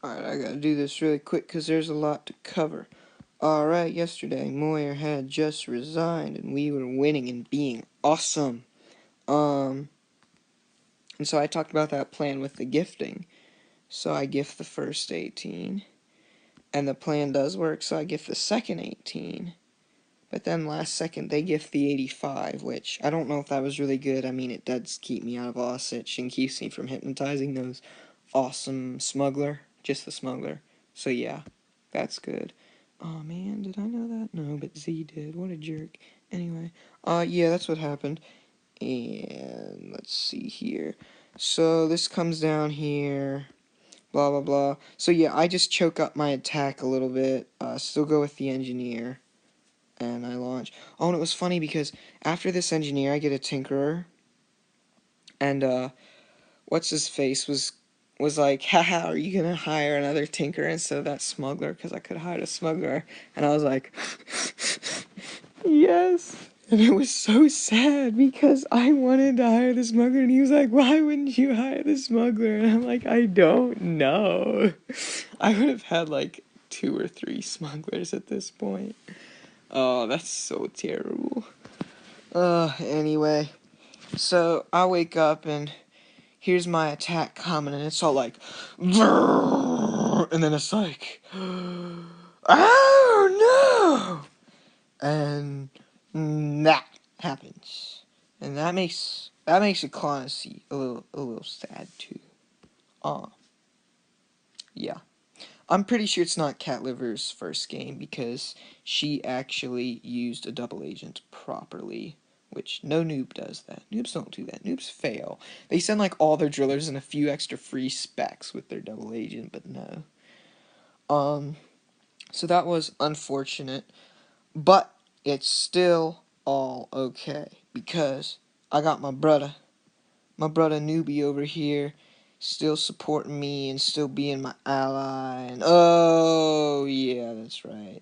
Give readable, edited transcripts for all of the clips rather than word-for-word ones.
Alright, I gotta do this really quick because there's a lot to cover. Alright, yesterday, Moyer had just resigned and we were winning and being awesome. And so I talked about that plan with the gifting. So I gift the first 18. And the plan does work, so I gift the second 18. But then last second, they gift the 85, which I don't know if that was really good. I mean, it does keep me out of Osage and keeps me from hypnotizing those awesome smuggler. Just the smuggler. So yeah, that's good. Oh man, did I know that? No, but Z did. What a jerk. Anyway, yeah, that's what happened. And let's see here. So this comes down here. Blah, blah, blah. So yeah, I just choke up my attack a little bit. Still go with the engineer. And I launch. Oh, and it was funny because after this engineer, I get a tinkerer. And, what's his face was like, haha, are you gonna hire another tinkerer instead of that smuggler? Because I could hire a smuggler. And I was like, yes. And it was so sad because I wanted to hire the smuggler, and he was like, why wouldn't you hire the smuggler? And I'm like, I don't know. I would have had like 2 or 3 smugglers at this point. Oh, that's so terrible. Anyway. So I wake up and here's my attack coming, and it's all like, and then it's like, oh no, and that happens, and that makes Clonacy a little sad too. Yeah, I'm pretty sure it's not Cat Liver's first game because she actually used a double agent properly. Which no noob does that. Noobs don't do that. Noobs fail. They send like all their drillers and a few extra free specs with their double agent, but no. So that was unfortunate, but it's still all okay because I got my brother Newbie over here, still supporting me and still being my ally. And oh yeah, that's right.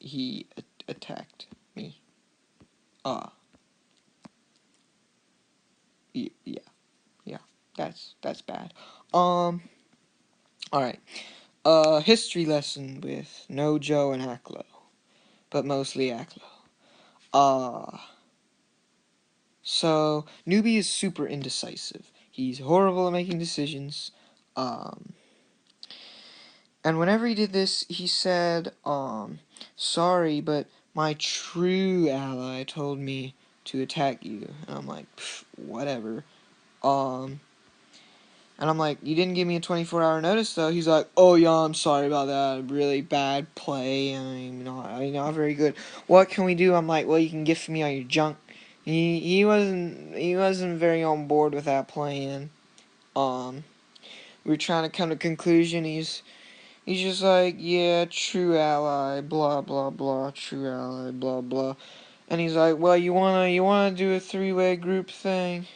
He attacked me. Yeah, that's bad. Alright. History lesson with Nojo and Aklo, but mostly Aklo. So Newbie is super indecisive. He's horrible at making decisions. And whenever he did this, he said, sorry, but my true ally told me to attack you. And I'm like, whatever. And I'm like, you didn't give me a 24-hour notice, though. He's like, oh, yeah, I'm sorry about that. Really bad play. I'm not very good. What can we do? I'm like, well, you can gift me all your junk. He wasn't very on board with that plan. We were trying to come to a conclusion. He's just like, yeah, true ally, blah, blah, blah, true ally, blah, blah. And he's like, well, you wanna do a 3-way group thing?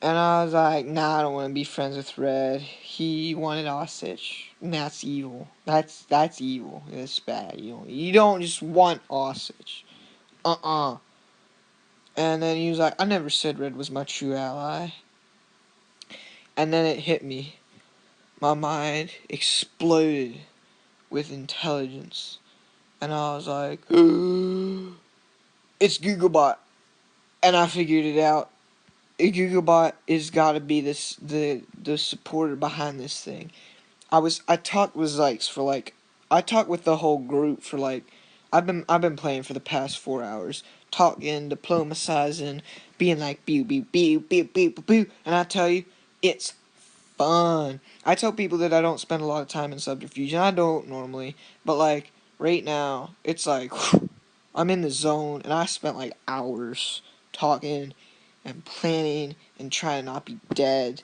And I was like, nah, I don't want to be friends with Red. He wanted Osage. And that's evil. That's evil. That's bad. You don't just want Osage. And then he was like, I never said Red was my true ally. And then it hit me. My mind exploded with intelligence. And I was like, it's Googlebot. And I figured it out. Googlebot is gotta be the supporter behind this thing. I talked with Zykes for like, I talked with the whole group for like, I've been playing for the past 4 hours, talking, diplomatizing, being like pew pew pew pew pew pew pew, and I tell you, it's fun. I tell people that I don't spend a lot of time in subterfuge, and I don't normally, but like right now, it's like I'm in the zone, and I spent like hours talking and planning and trying to not be dead,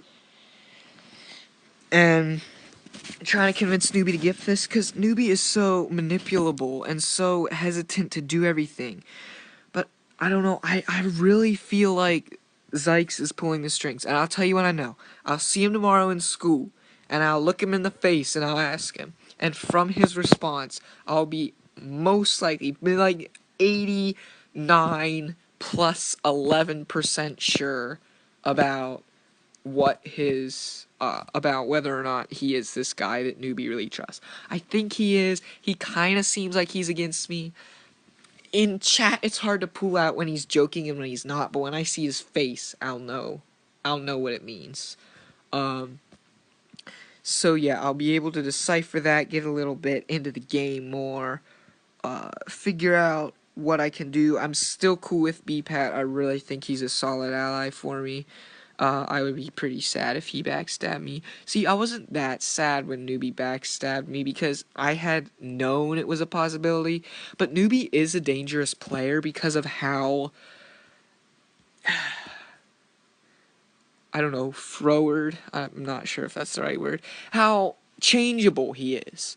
and trying to convince Newbie to gift this, because Newbie is so manipulable and so hesitant to do everything. But I don't know, I really feel like Zykes is pulling the strings, and I'll tell you what I know. I'll see him tomorrow in school, and I'll look him in the face, and I'll ask him, and from his response, I'll be most likely, like 89% plus 11% sure about what his about whether or not he is this guy that Newbie really trusts. I think he is. He kind of seems like he's against me. In chat, it's hard to pull out when he's joking and when he's not, but when I see his face, I'll know. I'll know what it means. So yeah, I'll be able to decipher that, get a little bit into the game more, figure out what I can do. I'm still cool with BPAT. I really think he's a solid ally for me. I would be pretty sad if he backstabbed me. See, I wasn't that sad when Newbie backstabbed me because I had known it was a possibility, but Newbie is a dangerous player because of how, I don't know, froward, I'm not sure if that's the right word, how changeable he is.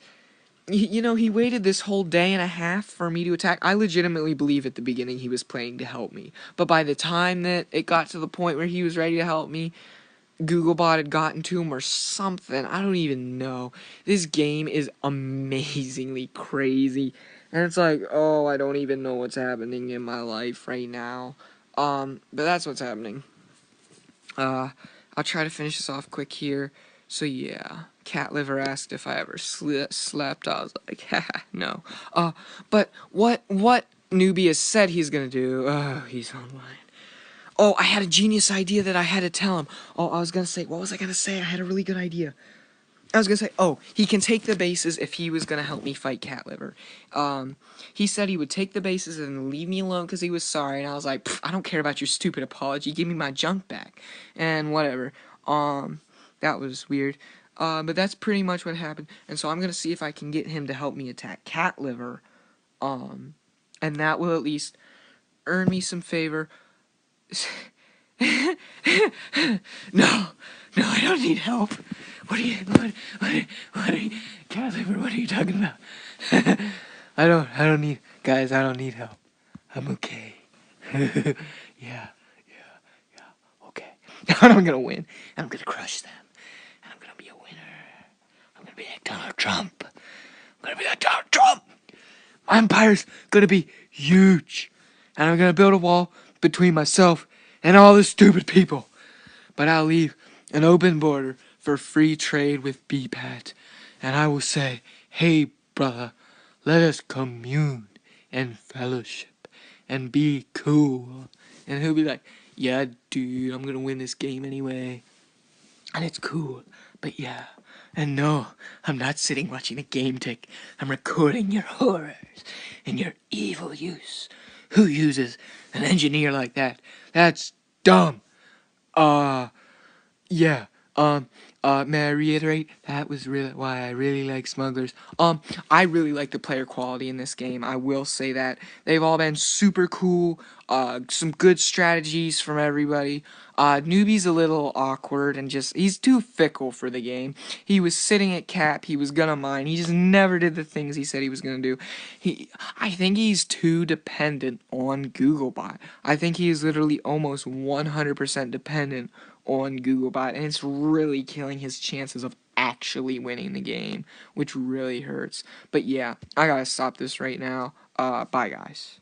You know, he waited this whole day and a half for me to attack. I legitimately believe at the beginning he was playing to help me. But by the time that it got to the point where he was ready to help me, Googlebot had gotten to him or something. I don't even know. This game is amazingly crazy. And it's like, oh, I don't even know what's happening in my life right now. But that's what's happening. I'll try to finish this off quick here. So yeah, Cat Liver asked if I ever slept. I was like, haha, no. But what Newbie has said he's gonna do? Oh, he's online. Oh, I had a genius idea that I had to tell him. Oh, I was gonna say, what was I gonna say? I had a really good idea. I was gonna say, oh, he can take the bases if he was gonna help me fight Cat Liver. He said he would take the bases and leave me alone because he was sorry, and I was like, I don't care about your stupid apology. Give me my junk back, and whatever. That was weird. But that's pretty much what happened, and so I'm gonna see if I can get him to help me attack Cat Liver. And that will at least earn me some favor. No, I don't need help. What are you, Cat Liver, what are you talking about? I don't need, guys, I don't need help. I'm okay. Yeah, okay. And I'm gonna win, and I'm gonna crush them, and I'm gonna be a winner. I'm gonna be like Donald Trump. I'm gonna be like Donald Trump. My empire's gonna be huge, and I'm gonna build a wall between myself and all the stupid people. But I'll leave an open border for free trade with BPAT, and I will say, hey, brother, let us commune and fellowship and be cool. And he'll be like, yeah, dude, I'm gonna win this game anyway. And it's cool, but yeah. And no, I'm not sitting watching a game tick. I'm recording your horrors and your evil use. Who uses an engineer like that? That's dumb. Yeah. May I reiterate? That was really why I really like Smugglers. I really like the player quality in this game. I will say that. They've all been super cool. Some good strategies from everybody. Newbie's a little awkward and he's too fickle for the game. He was sitting at cap, he was gonna mine, he just never did the things he said he was gonna do. I think he's too dependent on Googlebot. I think he is literally almost 100% dependent on Googlebot, and it's really killing his chances of actually winning the game, which really hurts. But yeah, I gotta stop this right now. Bye guys.